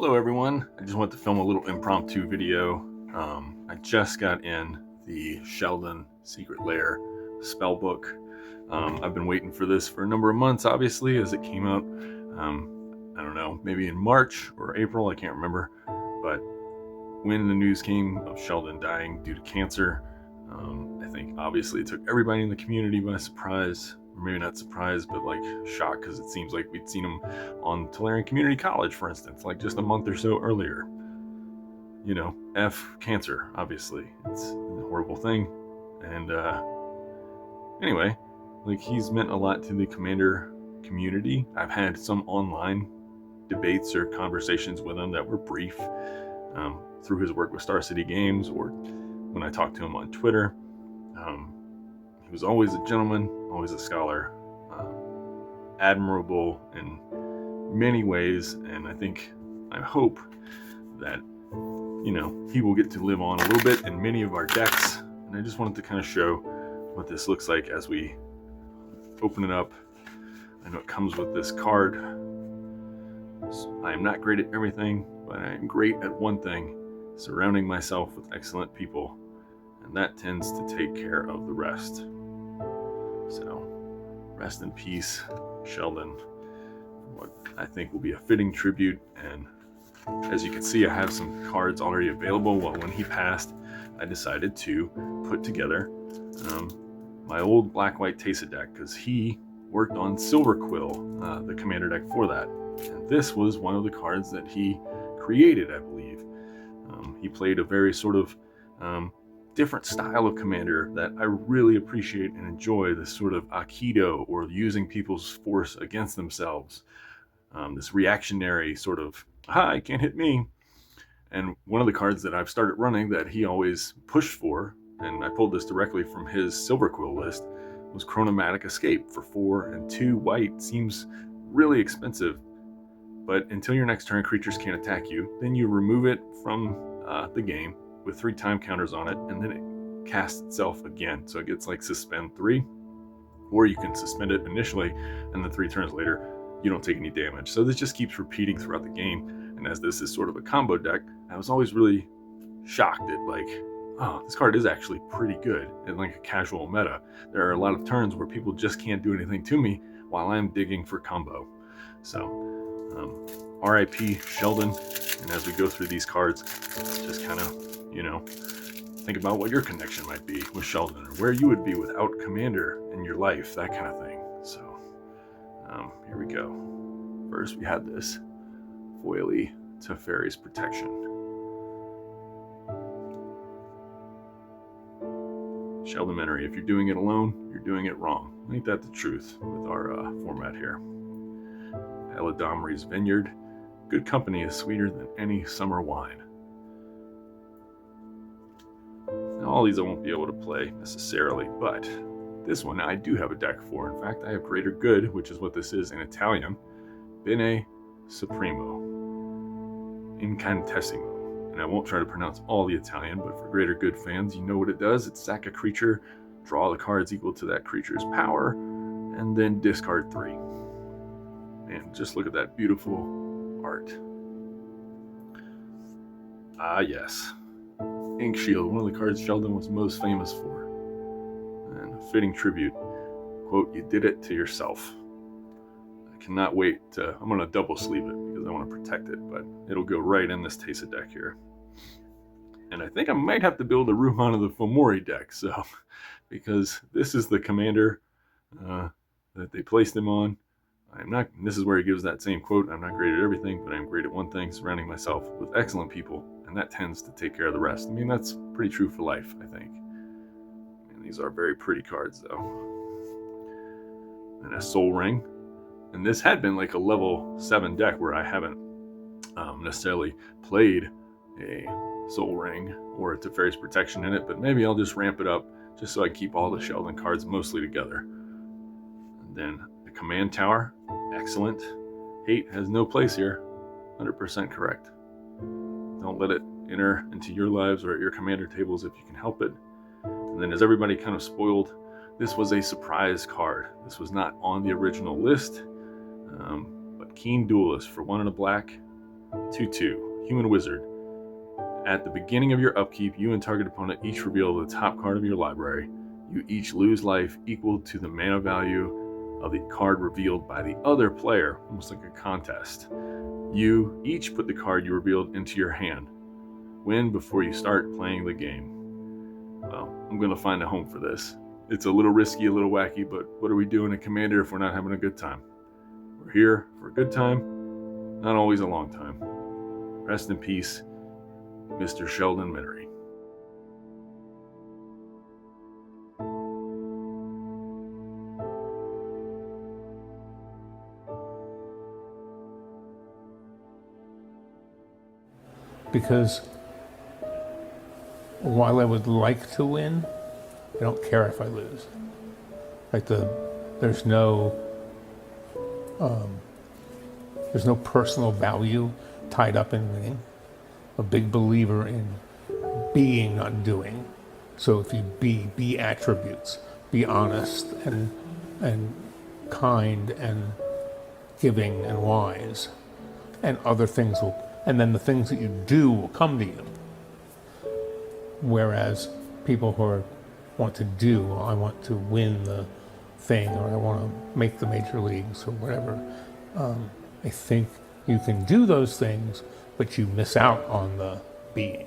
Hello everyone, I just wanted to film a little impromptu video. I just got in the Sheldon Secret Lair spellbook. I've been waiting for this for a number of months, obviously, as it came out, I don't know, maybe in March or April, I can't remember. But when the news came of Sheldon dying due to cancer, I think obviously it took everybody in the community by surprise. Or maybe not surprised, but like shocked, because it seems like we'd seen him on Tulare Community College, for instance, like just a month or so earlier. You know, F cancer, obviously. It's a horrible thing. And anyway, like he's meant a lot to the Commander community. I've had some online debates or conversations with him that were brief, through his work with Star City Games or when I talked to him on Twitter. He was always a gentleman, always a scholar, admirable in many ways, and I hope that, you know, he will get to live on a little bit in many of our decks. And I just wanted to kind of show what this looks like as we open it up. I know it comes with this card. I am not great at everything, but I am great at one thing: surrounding myself with excellent people, and that tends to take care of the rest. So, rest in peace, Sheldon. What I think will be a fitting tribute. And as you can see, I have some cards already available. Well, when he passed, I decided to put together my old black-white Tesa deck, because he worked on Silver Quill, the commander deck for that. And this was one of the cards that he created, I believe. He played a very sort of different style of commander that I really appreciate and enjoy, this sort of Aikido, or using people's force against themselves. This reactionary sort of, you can't hit me. And one of the cards that I've started running that he always pushed for, and I pulled this directly from his Silver Quill list, was Chronomatic Escape for 4 and 2 white. Seems really expensive, but until your next turn, creatures can't attack you. Then you remove it from the game with 3 time counters on it, and then it casts itself again. So it gets like suspend 3, or you can suspend it initially, and then 3 turns later, you don't take any damage. So this just keeps repeating throughout the game. And as this is sort of a combo deck, I was always really shocked at, like, oh, this card is actually pretty good in like a casual meta. There are a lot of turns where people just can't do anything to me while I'm digging for combo. So RIP Sheldon. And as we go through these cards, just kind of, you know, think about what your connection might be with Sheldon, or where you would be without Commander in your life, that kind of thing. So here we go. First, we had this Foily Teferi's Protection. Sheldon Menery, if you're doing it alone, you're doing it wrong. Ain't that the truth with our format here? Eladomri's Vineyard. Good company is sweeter than any summer wine. Now, all these I won't be able to play necessarily, but this one I do have a deck for. In fact, I have Greater Good, which is what this is in Italian. Bene Supremo. Incantesimo. And I won't try to pronounce all the Italian, but for Greater Good fans, you know what it does. It's sack a creature, draw the cards equal to that creature's power, and then discard 3. And just look at that beautiful art. Ah, yes. Ink Shield, one of the cards Sheldon was most famous for. And a fitting tribute. Quote, "You did it to yourself." I cannot wait to, I'm going to double sleeve it because I want to protect it, but it'll go right in this Tesa deck here. And I think I might have to build a room onto the Fomori deck, so, because this is the commander that they placed him on. This is where he gives that same quote: "I'm not great at everything, but I'm great at one thing, surrounding myself with excellent people, and that tends to take care of the rest." I mean, that's pretty true for life, I think. And these are very pretty cards, though. And a Soul Ring. And this had been like a level 7 deck where I haven't necessarily played a Soul Ring or a Teferi's Protection in it, but maybe I'll just ramp it up just so I keep all the Sheldon cards mostly together. And then the Command Tower, excellent. Hate has no place here, 100% correct. Don't let it enter into your lives or at your commander tables if you can help it. And then, as everybody kind of spoiled, this was a surprise card. This was not on the original list, but Keen Duelist for 1 and a black. 2/2, Human Wizard. At the beginning of your upkeep, you and target opponent each reveal the top card of your library. You each lose life equal to the mana value of the card revealed by the other player, almost like a contest. You each put the card you revealed into your hand. Win before you start playing the game. Well, I'm going to find a home for this. It's a little risky, a little wacky, but what are we doing in Commander if we're not having a good time? We're here for a good time, not always a long time. Rest in peace, Mr. Sheldon Menery. Because while I would like to win, I don't care if I lose. Like there's no personal value tied up in winning. A big believer in being, not doing. So if you be attributes, be honest and kind and giving and wise, and other things will. And then the things that you do will come to you. Whereas people who want to do, well, I want to win the thing, or I want to make the major leagues, or whatever. I think you can do those things, but you miss out on the being.